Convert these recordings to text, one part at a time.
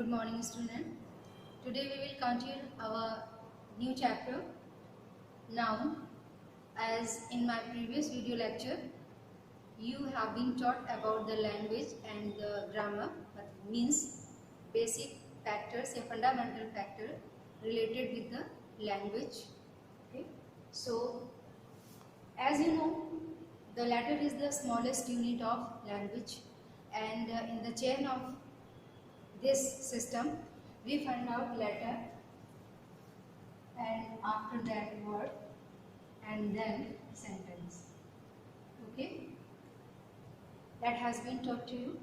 Good morning, student. Today we will continue our new chapter, noun. As in my previous video lecture, you have been taught about the language and the grammar, means basic factors, a fundamental factor related with the language. Okay. So, as you know, the letter is the smallest unit of language, and in the chain of this system, we find out letter, and after that word, and then sentence. Okay, that has been taught to you.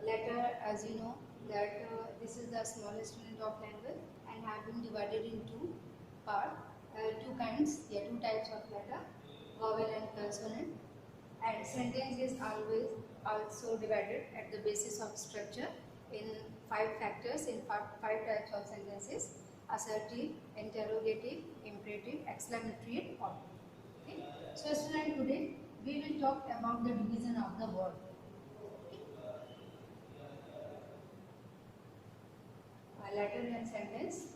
Letter, as you know, that this is the smallest unit of language and have been divided into two kinds, two types of letter, vowel and consonant. And sentence is always also divided at the basis of structure in five factors, in five types of sentences: assertive, interrogative, imperative, exclamatory, and object. Okay. So student, today we will talk about the division of the word. Letter and sentence.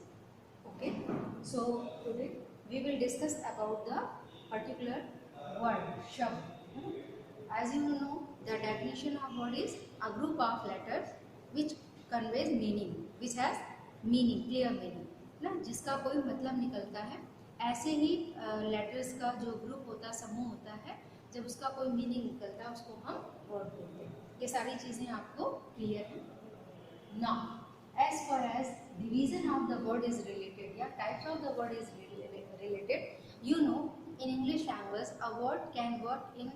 Okay. So today we will discuss about the particular word, shabd. As you know, the definition of word is a group of letters which conveys meaning, which has meaning, clear meaning, ना, जिसका कोई मतलब निकलता है. ऐसे ही letters का जो group होता है, समूह होता है, जब उसका कोई मीनिंग निकलता है उसको हम वर्ड बोलते हैं. ये सारी चीजें आपको क्लियर है. Now, as far as division of the word is related, या types of the word is related, you know, in English language a word can work in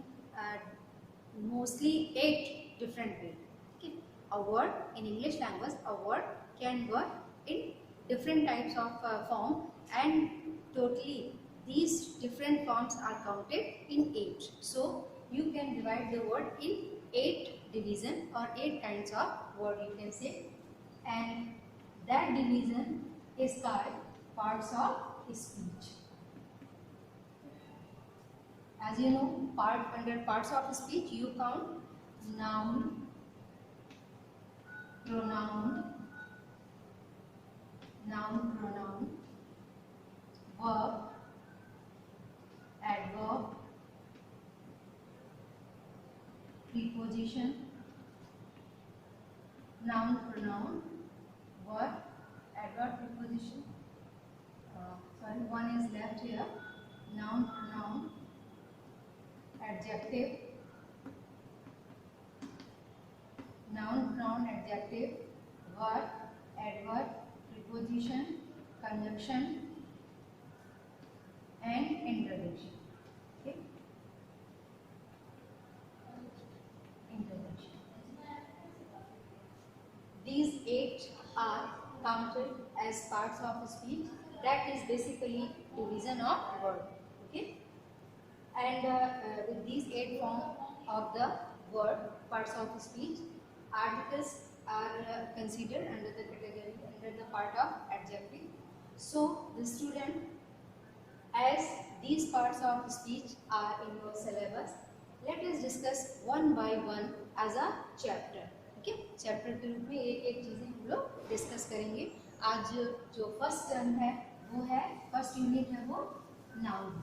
mostly 8 different ways. Okay. A word in English language, a word can work in different types of form, and totally these different forms are counted in 8. So you can divide the word in 8 division or 8 kinds of word, you can say, and that division is called parts of speech. As you know, under parts of speech you count noun, pronoun, verb, adverb, preposition, noun, pronoun, verb, adverb, preposition. One is left here. Noun, pronoun, adjective, noun, pronoun, adjective, verb, adverb, preposition, conjunction, and interjection. Okay. Interjection. These 8 are counted as parts of speech. That is basically division of word. Okay. And with these 8 forms of the word, parts of speech, articles are considered under the category, under the part of adjective. So the student, as these parts of speech are in your syllabus, let us discuss one by one as a chapter. Okay, chapter के रूप में एक चीजें हम लोग discuss करेंगे. आज जो फर्स्ट टर्म है वो है, फर्स्ट यूनिट है वो नाउन.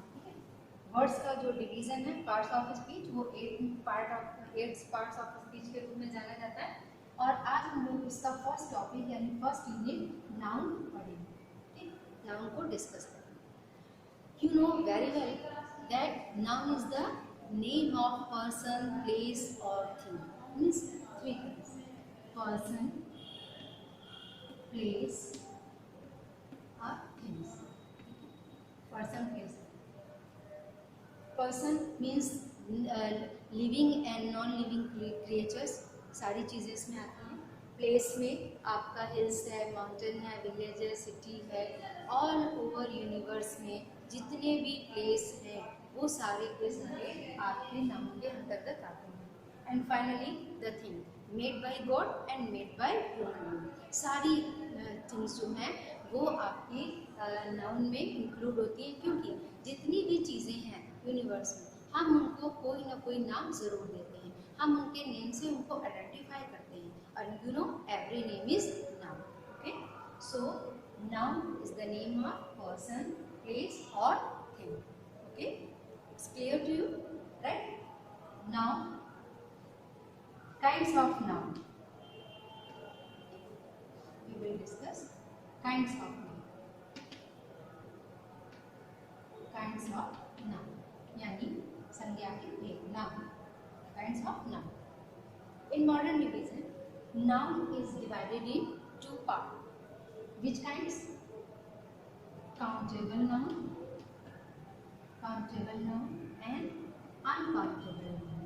वर्ड्स का जो डिवीजन है पार्ट्स ऑफ स्पीच, वो 8 पार्ट्स ऑफ स्पीच के रूप में जाना जाता है. और आज हम लोग इसका फर्स्ट टॉपिक यानी फर्स्ट यूनिट नाउन पढ़ेंगे. ठीक, नाउन को डिस्कस करेंगे. You know very well that noun is the name of person, place और thing. Means 3 things: person, place or things. Person, place. Person means living and non-living creatures, सारी चीज़ें इसमें आती हैं. प्लेस में आपका हिल्स है, माउंटेन है, विलेज है, सिटी है. ऑल ओवर यूनिवर्स में जितने भी प्लेस हैं वो सारे के सारे आपके नाम के अंतर्गत आते हैं. And finally the thing made by God and made by human. सारी थिंग्स जो हैं वो आपकी नाउन में इंक्लूड होती हैं, क्योंकि जितनी भी चीज़ें हैं यूनिवर्स में हम उनको कोई ना कोई नाम ज़रूर देते हैं. हम उनके नेम से उनको आइडेंटिफाई करते हैं, और and you know every name is noun. Okay, so noun is the name of person, place or thing. Okay, it's clear to you, right? Now, kinds of noun. We will discuss kinds of noun. Kinds of noun यानी संज्ञा के भेद, noun. Kinds of noun. In modern division, noun is divided in two parts. Which kinds? Countable noun and uncountable noun.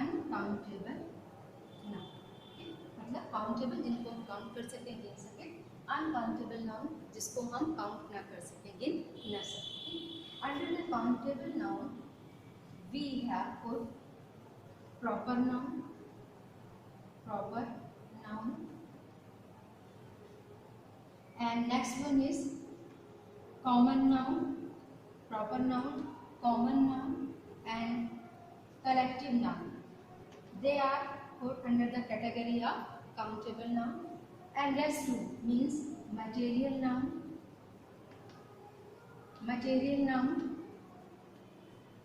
Uncountable noun, मतलब countable जिनको हम count कर सकें, गिन सकें. अनकाउंटेबल नाउन जिसको हम काउंट ना कर सकें, गिन न सकें. Under the countable noun we have put proper noun, and next one is common noun, proper noun, common noun and collective noun. They are put under the category of countable noun. And rest two means material noun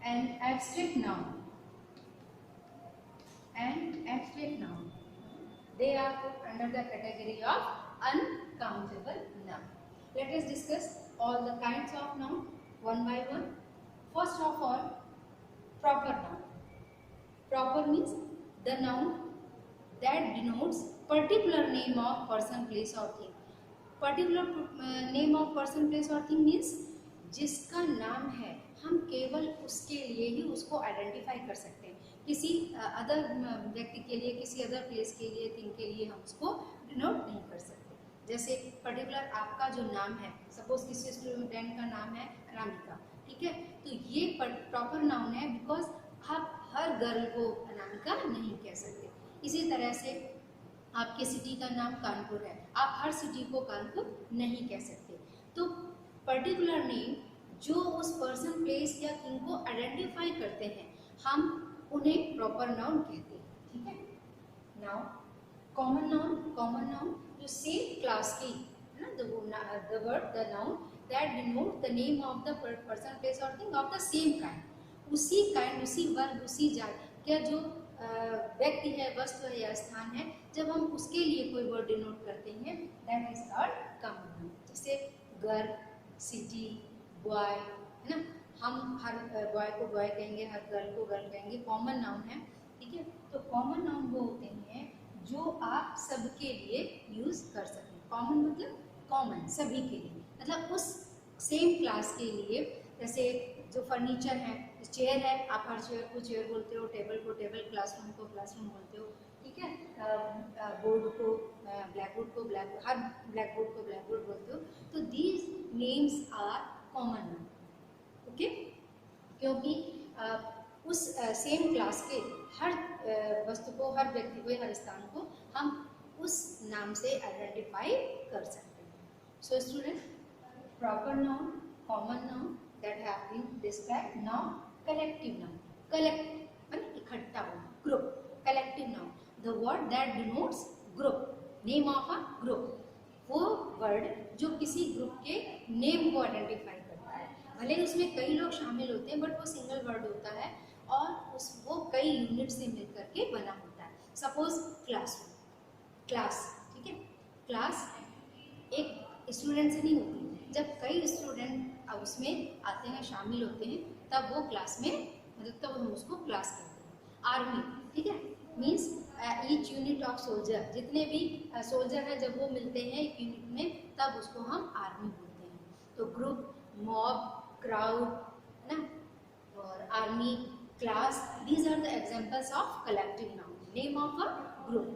and abstract noun. They are put under the category of uncountable noun. Let us discuss all the kinds of noun one by one. First of all, proper noun. Proper means the noun that denotes particular name of person, place or thing. Particular name of person, place or thing means जिसका नाम है हम केवल उसके लिए ही उसको identify कर सकते हैं. किसी अदर व्यक्ति के लिए, किसी अदर प्लेस के लिए, थिंग के लिए हम उसको डिनोट नहीं कर सकते. जैसे पर्टिकुलर आपका जो नाम है, सपोज किसी स्टूडेंट का नाम है अनामिका, ठीक है, तो ये प्रॉपर नाउन है बिकॉज आप हर गर्ल को अनामिका नहीं कह सकते. इसी तरह से आपके सिटी का नाम कानपुर है, आप हर सिटी को कानपुर नहीं कह सकते. तो पर्टिकुलर नेम जो उस पर्सन, प्लेस या थिंग को आइडेंटिफाई करते हैं, हम उन्हें प्रॉपर नाउन कहते हैं. ठीक है. नाउ कॉमन नाउन जो सेम क्लास की है ना, the word the noun that denote the name of the person, place और thing of the same kind. उसी काइंड, उसी वर्ग, उसी जात क्या जो व्यक्ति है, वस्तु है या स्थान है, जब हम उसके लिए कोई वर्ड डिनोट करते हैं, that is called common noun. जैसे गर्ल, सिटी, बॉय, है ना, हम हर बॉय को बॉय कहेंगे, हर गर्ल को गर्ल कहेंगे. कॉमन नाउन है. ठीक है. तो कॉमन नाउन वो होते हैं जो आप सबके लिए यूज कर सकें. कॉमन मतलब कॉमन, सभी के लिए, मतलब उस सेम क्लास के लिए. जैसे जो फर्नीचर है, चेयर है, आप हर चेयर को चेयर बोलते हो, टेबल को टेबल, क्लासरूम को क्लासरूम बोलते हो. ठीक है. बोर्ड को ब्लैकबोर्ड को हर ब्लैकबोर्ड को ब्लैकबोर्ड बोलते हो. तो these names are common noun. Okay. क्योंकि उस सेम क्लास के हर वस्तु को, हर व्यक्ति को, हर स्थान को हम उस नाम से आइडेंटिफाई कर सकते हैं. So student, proper noun, common noun that have been described. Now collective noun. Collect मतलब इकट्ठा होना, group. Collective noun, the word that denotes group, name of a group. वो वर्ड जो किसी ग्रुप के नेम को आइडेंटिफाई करता है. भले ही उसमें कई लोग शामिल होते हैं, बट वो सिंगल वर्ड होता है और वो कई यूनिट से मिलकर के बना होता है. Suppose classroom, class. ठीक है. क्लास एक स्टूडेंट से नहीं होती. जब कई स्टूडेंट उसमें आते हैं, शामिल होते हैं, तब वो क्लास में, मतलब तब हम उसको क्लास कहते हैं. आर्मी, ठीक है, means each unit of soldier. जितने भी सोल्जर हैं, जब वो मिलते हैं एक यूनिट में, तब उसको हम आर्मी बोलते हैं. तो ग्रुप, मॉब, क्राउड, है ना, और army, class, these are the examples of collective noun, name of a group.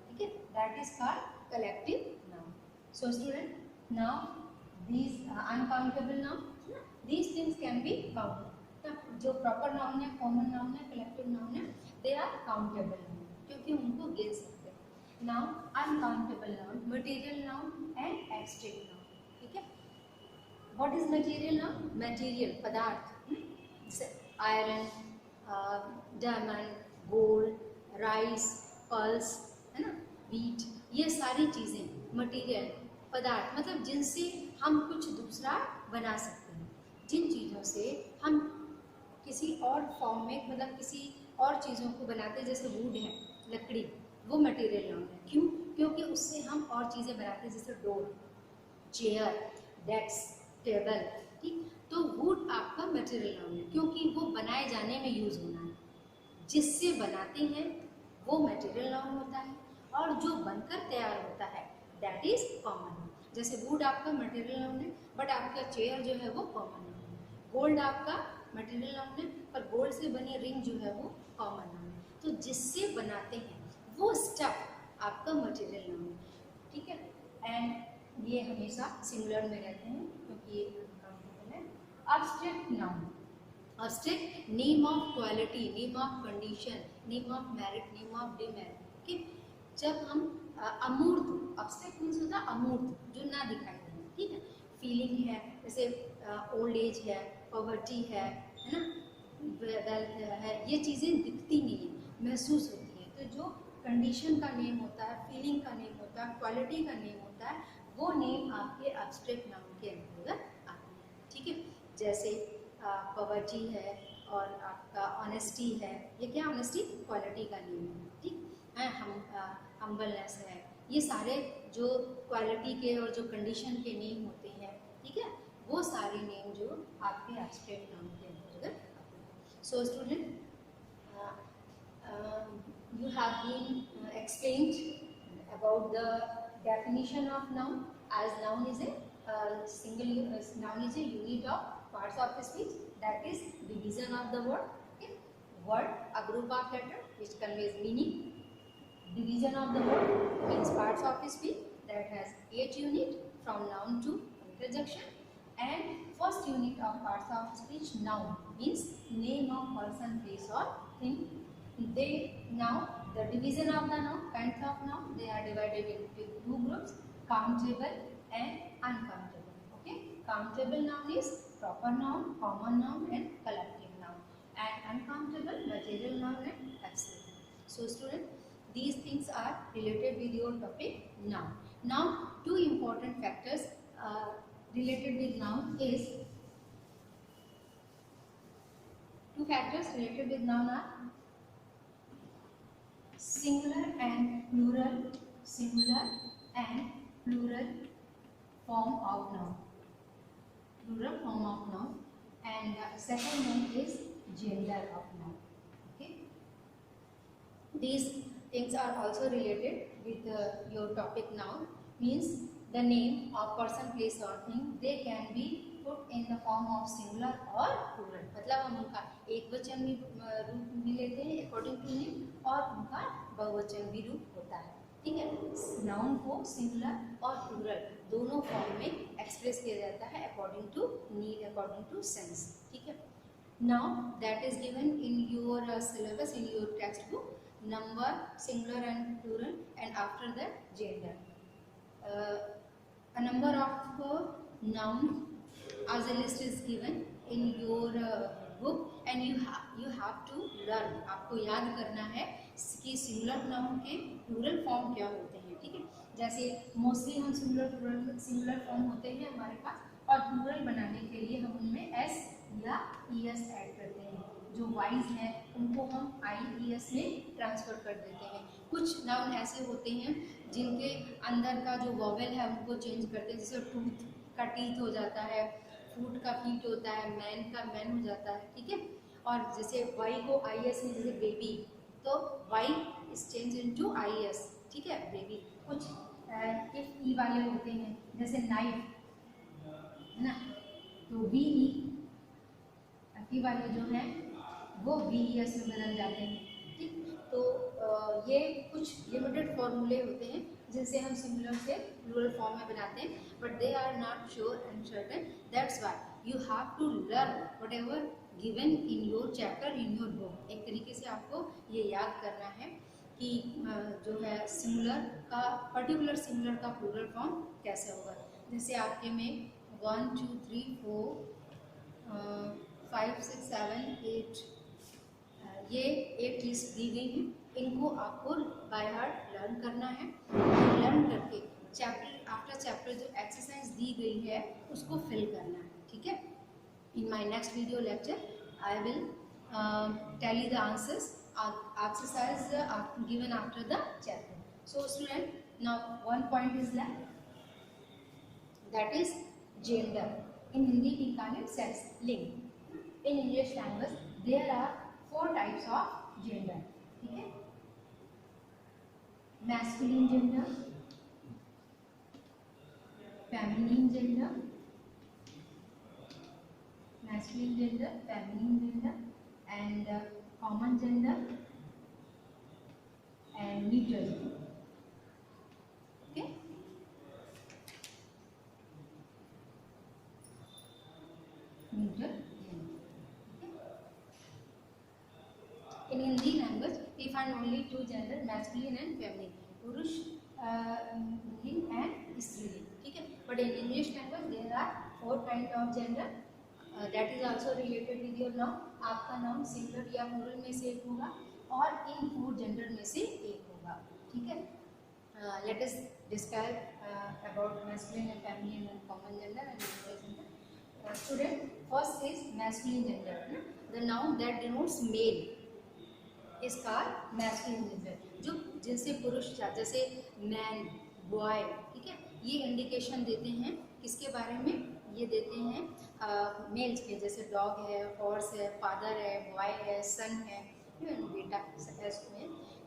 ठीक है. That is called collective noun. So student, now these uncountable noun, these things can be counted. तब जो proper noun है, common noun है, collective noun है, they are countable क्योंकि उनको गिन सकते हैं. Now uncountable noun, material noun and abstract noun. ठीक है. What is material noun? Material, पदार्थ. Iron, diamond, gold, rice, pulse, है ना, व्हीट, ये सारी चीज़ें मटेरियल, पदार्थ, मतलब जिनसे हम कुछ दूसरा बना सकते हैं, जिन चीज़ों से हम किसी और फॉर्म में, मतलब किसी और चीज़ों को बनाते हैं, जैसे वुड है, लकड़ी, वो मटेरियल नाउन है। क्यों? क्योंकि उससे हम और चीज़ें बनाते हैं, जैसे डोर, चेयर, डेस्क, टेबल, ठीक। तो वुड आपका मटेरियल नाउन है, क्योंकि वो बनाए जाने में यूज़ होना है। जिससे बनाते हैं वो मटेरियल नाउन होता है, और जो बनकर तैयार होता है दैट इज कॉमन नाउन। जैसे वुड आपका मटेरियल नाउन है, बट आपका चेयर जो है वो कॉमन नाउन है। गोल्ड आपका मटेरियल नाउन है, पर गोल्ड से बनी रिंग जो है वो कॉमन नाउन है। तो जिससे बनाते हैं वो स्टफ आपका मटेरियल नाउन है, ठीक है। एंड ये हमेशा सिंगुलर में रहते हैं, क्योंकि ये अनकाउंटेबल है। Abstract noun, abstract, name of quality, name of condition, name of merit, name of demerit, okay। जब हम अमूर्त, abstract means होता है अमूर्त, जो ना दिखाई दे, ठीक है। फीलिंग है, जैसे ओल्ड एज है, पॉवर्टी है ना, वेल्थ है, ये चीज़ें दिखती नहीं है, महसूस होती हैं। तो जो कंडीशन का नेम होता है, फीलिंग का नेम होता है, क्वालिटी का नेम होता है, वो नेम आपके एब्स्ट्रैक्ट नाउन के अंतर्गत आते हैं, ठीक है। जैसे पॉवर्टी है और आपका ऑनेस्टी है, ये क्या ऑनेस्टी क्वालिटी का नेम है, ठीक है। हम्बलनेस है, ये सारे जो क्वालिटी के और जो कंडीशन के नेम होते हैं, ठीक है, वो सारे नेम जो आपके एब्स्ट्रैक्ट नाउन के अंतर्गत आते हैं। So student, you have been explained about the definition of noun, as noun is a noun is a unit of parts of speech, that is division of the word, okay? Word, a group of letters which conveys meaning. Division of the word means parts of speech that has 8 unit from noun to interjection. And first unit of parts of speech, noun, means name of person, place or thing. They now, the division of the noun, kinds of noun, they are divided into two groups, countable and uncountable, okay? Countable noun is proper noun, common noun and collective noun, and uncountable material noun and absolute noun. So student, these things are related with your topic noun. Now two important factors related with noun is, two factors related with noun are singular and plural, singular and plural form of noun, plural form of noun, and second one is gender of noun, okay. These things are also related with your topic noun, means the name of person, place or thing, they can be put in the form of singular or plural, मतलब हम उनका एक वचन भी रूप भी लेते हैं अकॉर्डिंग टू नेम, और उनका बहुवचन भी रूप होता है, ठीक है। नाउन को सिंगुलर और प्लूरल दोनों फॉर्म में एक्सप्रेस किया जाता है according to need, according to sense, ठीक है। Now that is given in your syllabus, in your text book, number, singular and plural, and after that gender. A number of noun as a list is given in your book, and you have to learn, आपको याद करना है कि singular noun के plural form क्या होते हैं, ठीक है। जैसे मोस्टली हम सिंगुलर फॉर्म होते हैं हमारे पास, और प्लूरल बनाने के लिए हम उनमें एस या ई एस ऐड करते हैं। जो वाइज हैं उनको हम आई ई एस में ट्रांसफर कर देते हैं। कुछ नाउन ऐसे होते हैं जिनके अंदर का जो वॉवेल है उनको चेंज करते हैं, जैसे टूथ का टीथ हो जाता है, फूट का फीट होता है, मैन का मैन हो जाता है, ठीक है। और जैसे वाई को आई एस में, जैसे बेबी, तो Y is change into I S, ठीक है, बेबी। कुछ इफ ई वाले होते हैं, जैसे नाइफ है ना, तो वी ई वाले जो हैं वो वी ई एस में बदल जाते हैं, ठीक। तो ये कुछ लिमिटेड फॉर्मूले होते हैं जिनसे हम सिंगुलर से प्लूरल फॉर्म में बनाते हैं, but they are not sure and certain, that's why you have to learn whatever given in your chapter, in your book. एक तरीके से आपको ये याद करना है कि जो है सिंगुलर का, पर्टिकुलर सिंगुलर का प्लूरल फॉर्म कैसे होगा। जैसे आपके में 1 2 3 4 5 6 7 8 ये 8 लिस्ट दी गई हैं, इनको आपको बाय हार्ट लर्न करना है। लर्न करके चैप्टर आफ्टर चैप्टर जो एक्सरसाइज दी गई है उसको फिल करना है, ठीक है। In my next video lecture I will tell you the answers exercise given after the chapter. So student, now one point is left, that is gender. In Hindi we call it sex, ling. In English language there are 4 types of gender, ठीक है। masculine gender, feminine gender, masculine gender, feminine gender, and common gender and neutral gender, okay। neutral gender, okay? In Hindi language we find only 2 gender, masculine and feminine, purush ling and स्त्रीलिंग, ठीक है। But in English language there are 4 kind of gender, that is also related with your noun. आपका noun singular या plural में से एक होगा और इन 4 जेंडर में से एक होगा, ठीक है। Let us describe about masculine and feminine and common gender and neutral gender. Student, first is masculine gender, the noun that denotes male is called masculine gender. जो जिनसे पुरुष जैसे मैन, बॉय, ठीक है, ये इंडिकेशन देते हैं किसके बारे में, ये देते हैं मेल्स के, जैसे डॉग है, हॉर्स है, फादर है, बॉय है, सन है, बेटा है।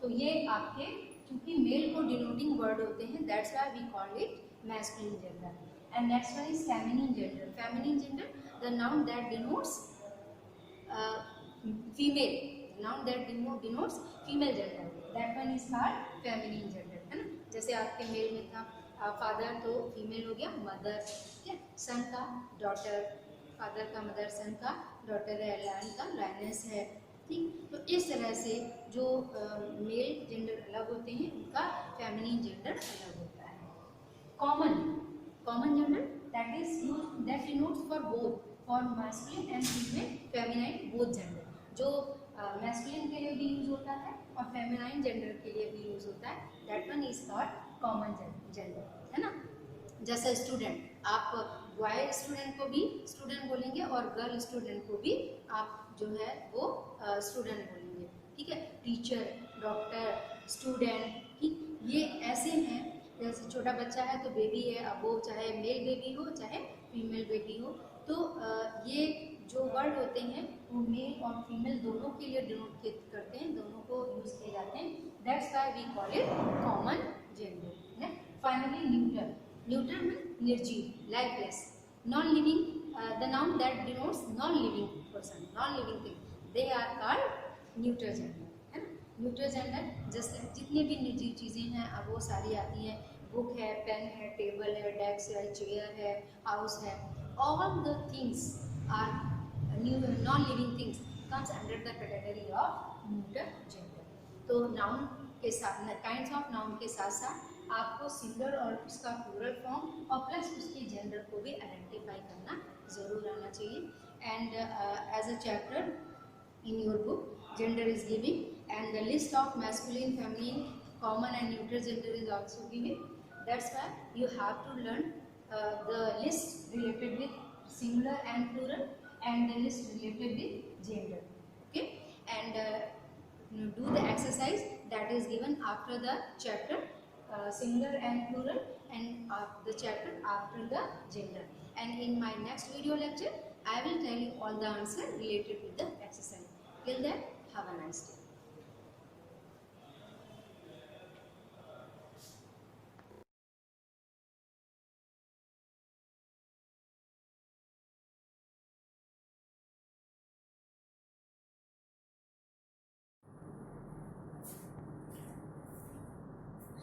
तो ये आपके क्योंकि मेल को डिनोटिंग वर्ड होते हैं, that's why we call it masculine gender. And next one is feminine gender. Feminine gender, the noun that denotes female, noun that denotes female gender, that one is called feminine gender, है ना। जैसे आपके mail में था father तो female हो गया mother, ठीक है। सन का डॉटर, फादर का मदर, सन का डॉटर है, लायन का लायनेस है, ठीक। तो इस तरह से जो मेल जेंडर अलग होते हैं उनका फेमिनिन जेंडर अलग होता है। Common gender that is used that denotes for both, for masculine and female, feminine both gender. जो मैस्कुलिन के लिए भी यूज होता है और फेमिनाइन जेंडर के लिए भी यूज होता है, that one is called common gender, है ना। जैसे स्टूडेंट, आप बॉय स्टूडेंट को भी स्टूडेंट बोलेंगे और गर्ल स्टूडेंट को भी आप जो है वो स्टूडेंट बोलेंगे, ठीक है। टीचर, डॉक्टर, स्टूडेंट, ठीक, ये ऐसे हैं। जैसे छोटा बच्चा है तो बेबी है, अब वो चाहे मेल बेबी हो चाहे फीमेल बेबी हो, तो ये जो वर्ड होते हैं वो मेल और फीमेल दोनों के लिए डिनोट करते हैं, दोनों को यूज किए जाते हैं, that's why we call it common gender. Finally neutral, neutral mean निर्जीव, lifeless, non living, the noun that denotes non living person, non living thing, they are called neutral gender, है ना। न्यूट्रल जेंडर जैसे जितनी भी निर्जीव चीज़ें हैं अब वो सारी आती हैं, बुक है, पेन है, टेबल है, डेस्क है, चेयर है, हाउस है, all the things are non living things comes under the category of neutral gender. तो नाउन के साथ, काइंड्स ऑफ नाउन के साथ साथ आपको सिंगुलर और उसका प्लूरल फॉर्म और प्लस उसके जेंडर को भी आइडेंटिफाई करना जरूर आना चाहिए। And as a chapter in your book gender is giving and the list of masculine, feminine, common and neutral gender is also giving, that's why you have to learn the list related with singular and plural and the list related with gender, okay। And do the exercise that is given after the chapter singular and plural and the chapter after the gender, and in my next video lecture I will tell you all the answer related with the exercise. Till then, have a nice day.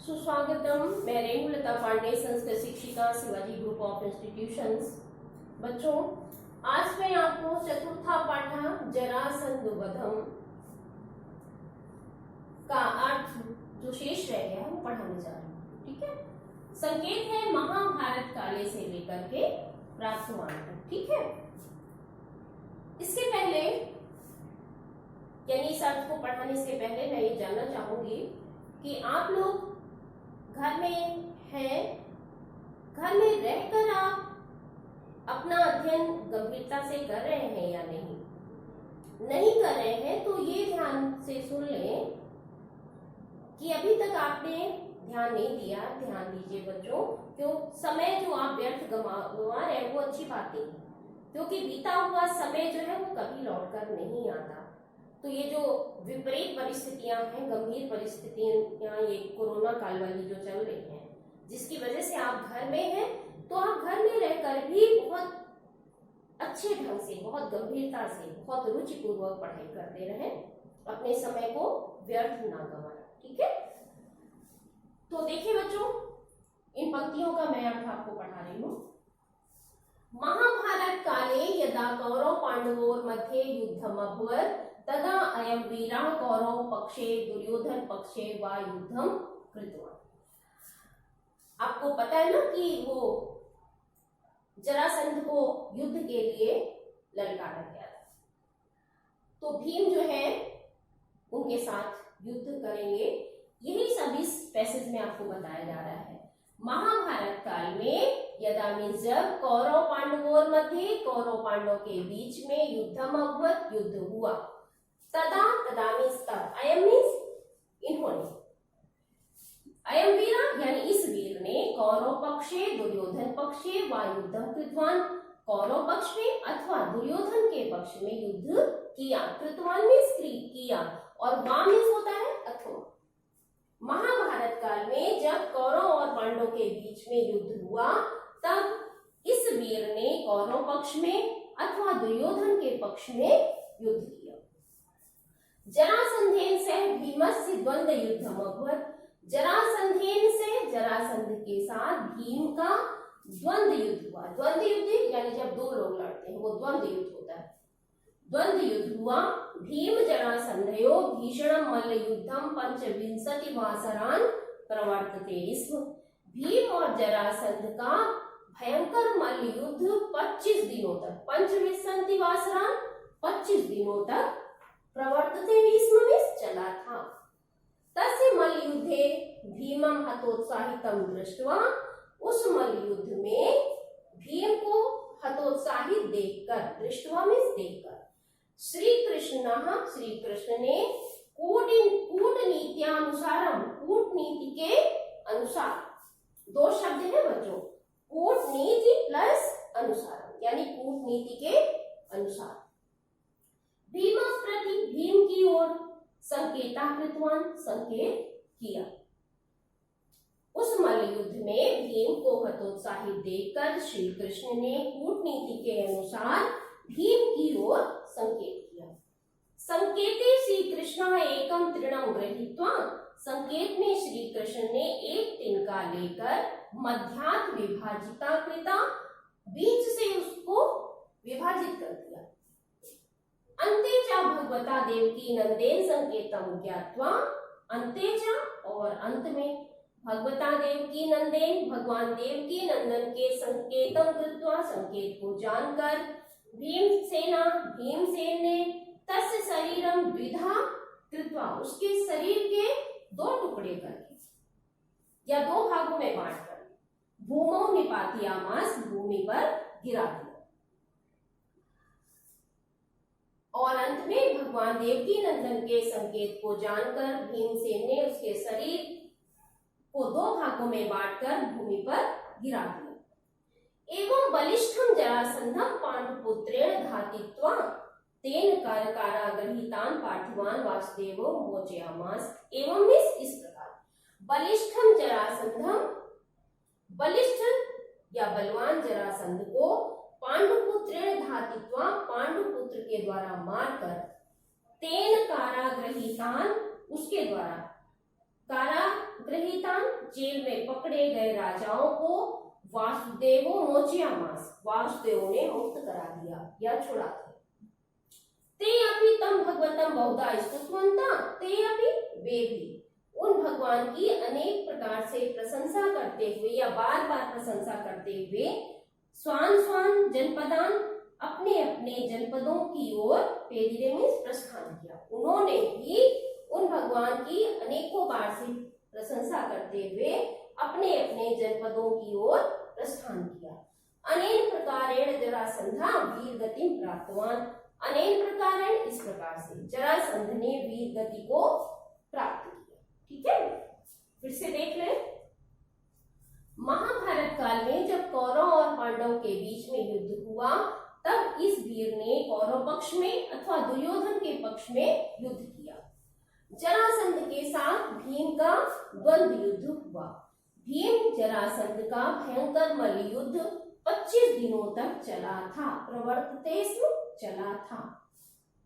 सुस्वागतम। मैं रेणुलता पांडे, संस्कृत शिक्षिका, Shivaji group of institutions. बच्चों, आज मैं आपको चतुर्था पाठ जरासंधवधम का अर्थ जो शेष रह गया है वो पढ़ाने जा रही हूँ, ठीक है। संकेत है महाभारत काले से लेकर के प्राप्तवान तक, ठीक है। इसके पहले यानी इस अर्थ को पढ़ाने से पहले मैं ये जानना चाहूंगी कि आप लोग घर में हैं, घर में रहकर आप अपना अध्ययन गंभीरता से कर रहे हैं या नहीं कर रहे हैं तो ये ध्यान से सुन लें कि अभी तक आपने ध्यान नहीं दिया। ध्यान दीजिए बच्चों, क्यों समय जो आप व्यर्थ गंवा रहे हैं वो अच्छी बात नहीं, क्योंकि बीता हुआ समय जो है वो कभी लौट कर नहीं आता। तो ये जो विपरीत परिस्थितियां हैं, गंभीर परिस्थितियां, ये कोरोना काल वाली जो चल रही हैं, जिसकी वजह से आप घर में हैं, तो आप घर में रहकर भी बहुत अच्छे ढंग से, बहुत गंभीरता से, बहुत रुचिपूर्वक पढ़ाई करते रहें, अपने समय को व्यर्थ ना गंवाएं। ठीक है, तो देखिए बच्चों, इन पंक्तियों का मैं अर्थ आपको पढ़ा रही हूँ। महाभारत काले यदा कौरव पांडवोर मध्ये युद्धम अभवत् तदा अयम वीरः कौरव पक्षे दुर्योधन पक्षे वा युद्धम कृतवान्। आपको पता है ना कि वो जरासंध को युद्ध के लिए ललकारा गया था, तो भीम जो है उनके साथ युद्ध करेंगे। यही सब इस पैसेज में आपको बताया जा रहा है। महाभारत काल में यदा मीन्स जब कौरव पांडवोर मध्य, कौरव पांडव के बीच में युद्धम अभवत् युद्ध हुआ, तदा मीन्स तब, अयम मीन्स इन्होंने, अयम वीरा यानी इस वीर ने कौरव पक्षे दुर्योधन पक्षे वा युद्धम कृतवान्, कौरव पक्ष में अथवा दुर्योधन के पक्ष में युद्ध किया। कृतवान् मीन्स किया, और वा मीन्स होता है अथवा। महाभारत काल में जब कौरव और पांडव के बीच में युद्ध हुआ, तब इस वीर ने कौरव पक्ष में अथवा दुर्योधन के पक्ष में युद्ध किया। जरासंधेन सह भीमस्य द्वंद्व युद्धम अभवत्, जरासंधेन से, जरासंध के साथ भीम का द्वंद्व युद्ध हुआ। द्वंद्व युद्ध यानी जब दो लोग लड़ते हैं वो द्वंद्व युद्ध होता है। द्वंद्व युद्ध हुआ। भीम जरासंधयो भीषणं मल्ल युद्धम पंचविंशति वासरान प्रवर्तते स्म। भीम और जरासंध का भयंकर मल्ल युद्ध 25 दिनों तक, पंचविंशति वासरान 25 दिनों तक प्रवर्तते स्म में चला था। तस्य मल्ल युद्धे भीमं हतोत्साहितं दृष्ट्वा, उस मल्ल युद्ध में भीम को हतोत्साहित देखकर, दृष्ट्वा में देखकर, श्री कृष्ण ने कूटनीत्यानुसारम, कूटनीति के अनुसार, दो शब्द है बच्चों, कूटनीति प्लस अनुसार, यानी कूटनीति के अनुसार, भीम प्रति, भीम की ओर, संकेता कृतवान्, संकेत किया। उस मल्ल युद्ध में भीम को हतोत्साहित देखकर श्री कृष्ण ने कूटनीति के अनुसार भीम की ओर संकेत किया। संकेते श्री कृष्ण एकम तृणम गृहीत्वा, संकेत में श्री कृष्ण ने एक तिनका लेकर मध्यात् विभाजिता कृता, बीच से उसको विभाजित कर दिया। अन्ते च भगवता देवकी नंदेन संकेतम ज्ञात्वा, अन्ते च और अंत में भगवता देवकी नंदेन, भगवान देवकी नंदन के संकेतम कृत्वा, संकेत को जानकर, भीमसेन ने तस्य शरीरम द्विधा कृत्वा, उसके शरीर के दो टुकड़े करके या दो भागों में बांटकर, भूमौ निपातयामास, भूमि पर गिरा दिया। और अंत में भगवान देवकी नंदन के संकेत को जानकर भीमसेन ने उसके शरीर को दो भागों में बांटकर भूमि पर गिरा दिया। एवं बलिष्ठम जरासंधम पांडुपुत्रेण घातित्वा तेन कारागृहीतान पार्थिवान वासुदेवो मोचयामास। एवं इस प्रकार, बलिष्ठम जरासंधम, बलिष्ठ या बलवान जरासंध को पांडुपुत्रेण घातित्वा, पांडुपुत्र के द्वारा मारकर, तेन कारागृहीतान, उसके द्वारा, कारागृहीतान जेल में पकड़े गए राजाओं को, वासुदेवो मोचयामास, वासुदेव ने मुक्त करा दिया या छुड़ा दिया। ते अपि तम भगवतम बहुधा स्तुतवन्ता, ते अपि, वे भी उन भगवान की अनेक प्रकार से प्रशंसा करते हुए या बार बार प्रशंसा करते हुए, स्वान स्वान जनपदान, अपने अपने जनपदों की ओर पेरिरे मीन्स प्रस्थान किया। उन्होंने भी उन भगवान की अनेकों बार से प्रशंसा करते हुए अपने अपने जनपदों की ओर प्रस्थान किया। अनेन प्रकारेण जरासंधा वीर गति प्राप्तवान। अनेन प्रकारेण इस प्रकार से जरासंध ने वीर गति को प्राप्त किया। ठीक है, फिर से देख ले। महाभारत काल में जब कौरव और पांडव के बीच में युद्ध हुआ, तब इस वीर ने कौरव पक्ष में अथवा दुर्योधन के पक्ष में युद्ध किया। जरासंध के साथ भीम का द्वंद्व युद्ध हुआ। भीम जरासंध का भयंकर मल्लयुद्ध 25 दिनों तक चला था, प्रवर्ततेषु चला था।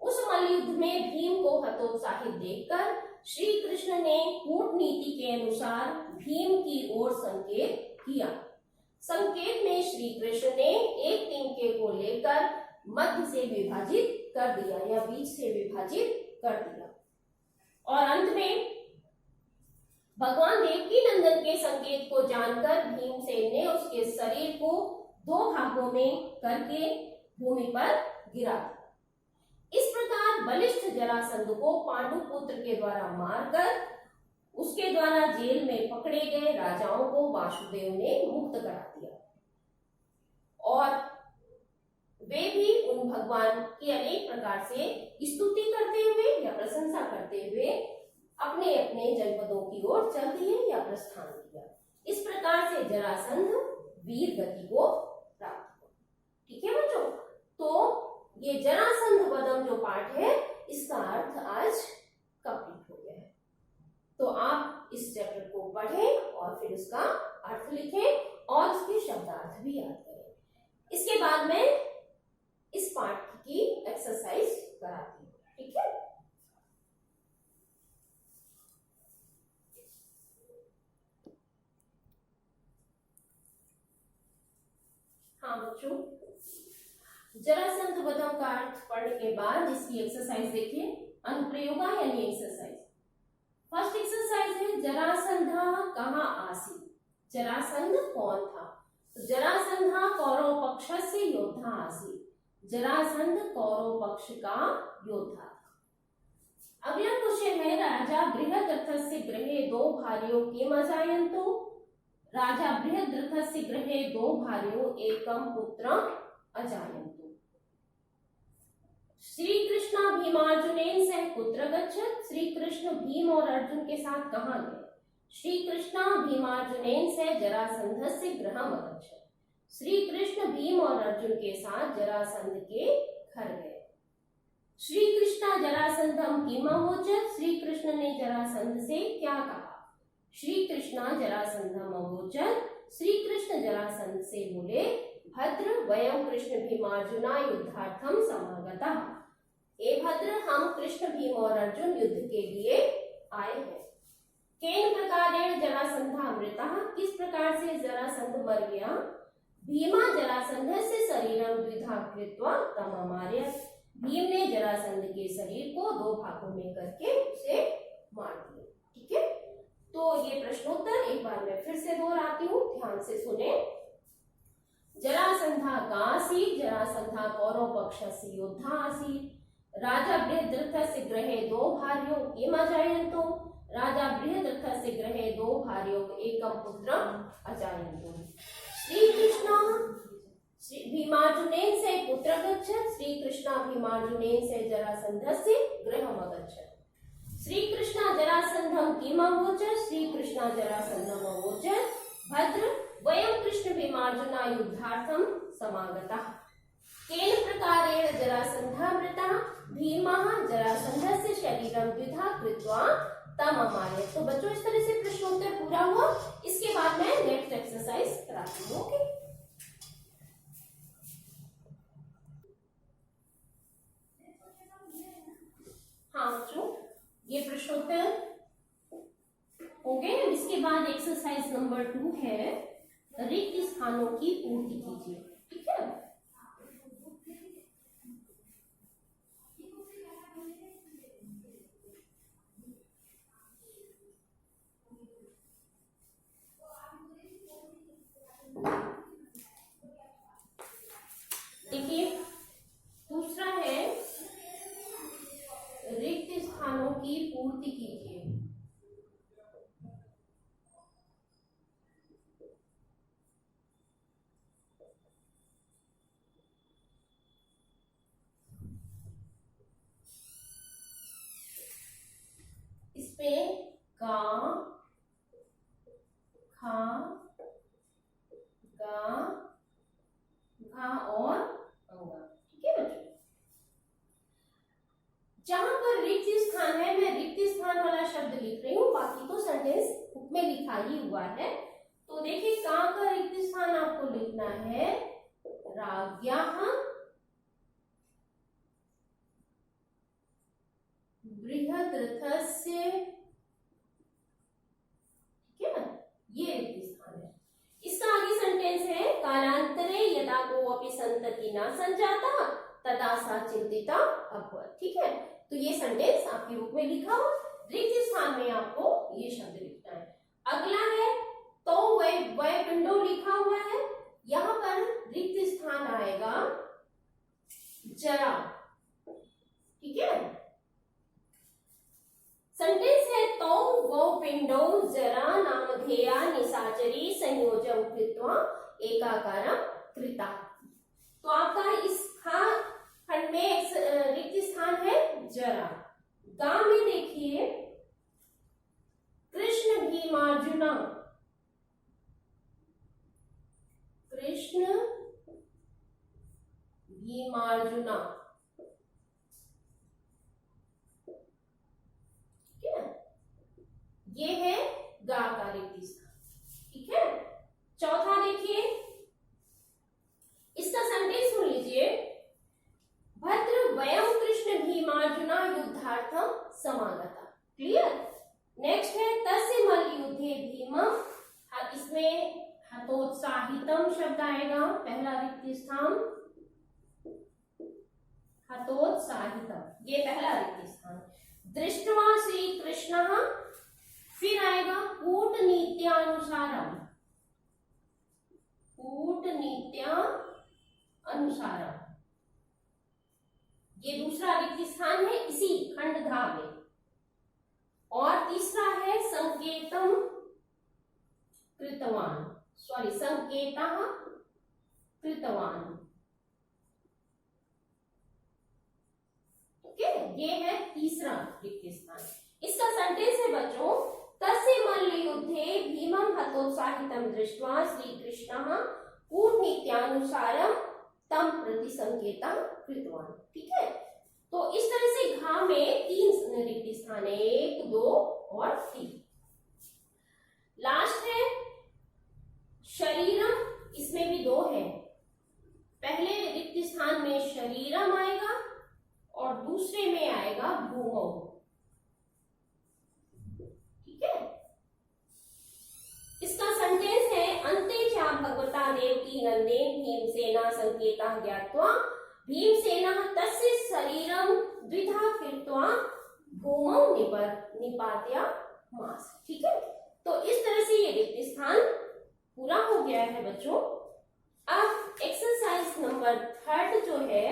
उस मल्लयुद्ध में भीम को हतोत्साहित देखकर श्री कृष्ण ने कूटनीति के अनुसार भीम की ओर संकेत किया। संकेत में श्री कृष्ण ने एक तिनके को लेकर मध्य से विभाजित कर दिया या बीच से विभाजित कर दिया, और अंत में भगवान देवकी नंदन के संकेत को जानकर भीमसेन ने उसके शरीर को 2 भागों में करके भूमि पर गिरा दिया। इस प्रकार बलिष्ठ जरासंध को पांडु पुत्र के द्वारा मारकर उसके द्वारा जेल में पकड़े गए राजाओं को वासुदेव ने मुक्त करा दिया, और वे भी उन भगवान की अनेक प्रकार से स्तुति करते हुए या प्रशंसा करते हुए अपने अपने जनपदों की ओर चल दिए या प्रस्थान किया। इस प्रकार से जरासंध वीर गति को प्राप्त हुआ। ठीक है बच्चों, तो ये जरासंध वधम जो पाठ है, इसका अर्थ आज कंप्लीट हो गया है। तो आप इस चैप्टर को पढ़ें और फिर उसका अर्थ लिखें और उसके शब्दार्थ भी याद करें। इसके बाद मैं इस पाठ की एक्सरसाइज कराती हूँ। ठीक है, हाँ बच्चों, जरासंध वधम का अर्थ पढ़ने के बाद इसकी एक्सरसाइज देखिए। अनुप्रयोगा यानी एक्सरसाइज। फर्स्ट एक्सरसाइज है जरासंधा कहाँ आसी। जरासंध कौन था? तो जरासंधा कौरव पक्ष से योद्धा आसी। जरासंध कौरव पक्ष का योद्धा था। अगला क्वेश्चन है राजा बृहद्रथस्य गृहे 2 भार्यो किम अजायन्तु। राजा बृहद्रथस्य गृहे 2 भार्यो एकम पुत्रम अजायन्तु। श्री कृष्ण भीमार्जुनेन सह कुत्र गच्छत। श्री कृष्ण भीम और अर्जुन के साथ कहाँ गए? श्री कृष्ण भीमार्जुनेन सह जरासंधस्य गृहम अगच्छत। श्री कृष्ण भीम और अर्जुन के साथ जरासंध के घर गए। श्री कृष्ण जरासंधम किम अवोचत। श्री कृष्ण ने जरासंध से क्या कहा? श्री कृष्ण जरासंधम अवोचत। श्री कृष्ण जरासंध से बोले भद्र वयम कृष्ण भीमार्जुना युद्धार्थम समागतः। हे भद्र, हम कृष्ण भीम और अर्जुन युद्ध के लिए आए हैं। केन प्रकारेण जरासंधा मृतः। किस प्रकार से जरासंध मर गया? भीमा जरासंध से शरीरम द्विधा कृत्वा तम अमारयत्। भीम ने जरासंध के शरीर को 2 भागों में करके उसे मार दिया। ठीक है, तो ये प्रश्नोत्तर एक बार मैं फिर से दोहराती हूँ, ध्यान से सुने। जरासंधा का आसीत्। जरासंधा कौरव पक्षस्य योद्धा आसीत्। राजा बृहद्रथस्य गृहे 2 भार्यो किम अजायन्तु। राजा बृहद्रथस्य गृहे 2 भार्यो एकम पुत्रम अजायन्तु। श्री कृष्ण भीमार्जुनेन से कुत्र गच्छत। श्री कृष्ण भीमार्जुनेन से जरासंधस्य गृहम अगच्छत। श्री कृष्ण जरासंधम किम अवोचत। श्री कृष्ण जरासंधम अवोचत भद्र वयम कृष्ण भीमार्जुना युद्धार्थम समागतः। केन प्रकारेण जरासंधा मृतः। भीमः जरासंधस्य शरीरम द्विधा कृत्वा तम अमारयत्। तो बच्चों, इस तरह से प्रश्नोत्तर पूरा हुआ। इसके बाद मैं नेक्स्ट एक्सरसाइज कराती हूँ। ओके, हाँ बच्चों, ये प्रश्नोत्तर हो गए। इसके बाद एक्सरसाइज नंबर 2 है रिक्त स्थानों की पूर्ति कीजिए। ठीक है, देखिए दूसरा है पूर्ति कीजिए। इसमें का, खा, गा, घा और अंगा। ठीक है बच्चों, जहां पर रिक्त स्थान है मैं रिक्त स्थान वाला शब्द लिख रही हूँ, बाकी तो सेंटेंस बुक में लिखा ही हुआ है। तो देखिए का रिक्त स्थान आपको लिखना है राज्ञः बृहद्रथस्य। ठीक है, ये रिक्त स्थान है। इसका आगे सेंटेंस है कालांतरे यदा कोऽपि सन्तति न सञ्जाता तदा सा चिंतिता अभवत्। ठीक है, तो ये सेंटेंस आपकी बुक में लिखा हो, रिक्त स्थान में आपको ये शब्द लिखना है। अगला है तो वह विंडो लिखा हुआ है, यहाँ पर रिक्त स्थान आएगा जरा। ठीक है, सेंटेंस है तो वो पिंडो जरा नामधेया निशाचरी संयोजम कृत्वा एकाकारं कृता। तो आपका इस खंड में रिक्त स्थान है जरा। गा में देखिए कृष्ण भीमार्जुना, कृष्ण भीमार्जुना। ये है गा का रिक्त स्थान। ठीक है, चौथा देखिए, इसका सेंटेंस सुन लीजिए, भद्र वयं कृष्ण भीमार्जुना युद्धार्थम समागता। क्लियर। नेक्स्ट है तस्य मल्लयुद्धे भीमं, इसमें हतोत्साहितम शब्द आएगा, पहला रिक्त स्थान हतोत्साहितम, ये पहला रिक्त स्थान। दृष्ट्वा श्री कृष्ण, फिर आएगा कूटनीत्यानुसारम, कूटनीत्यानुसारम, ये दूसरा रिक्त स्थान है इसी खंड घा में। और तीसरा है संकेतम कृतवान, संकेतः कृतवान। ओके, ये है तीसरा रिक्त स्थान। इसका सेंटेंस है बच्चों, तस्य मल्लयुद्धे भीमं हतोत्साहितं दृष्ट्वा श्रीकृष्णः कूटनीत्यानुसारं तम प्रति संकेतः कृतवान। ठीक है, तो इस तरह से घा में 3 रिक्त स्थान है, 1, 2 और 3। लास्ट है शरीरम, इसमें भी 2 है। पहले रिक्त स्थान में शरीरम आएगा और दूसरे में आएगा भूमौ। ठीक है, इसका सेंटेंस है अन्ते च भगवता देवकी नंदेन भीमसेना संकेतः ज्ञात्वा भीमसेनः तस्य शरीरं द्विधा कृत्वा भूमौ निपात्य मास। ठीक है, तो इस तरह से ये रिक्त स्थान पूरा हो गया है बच्चों। अब एक्सरसाइज नंबर 3 जो है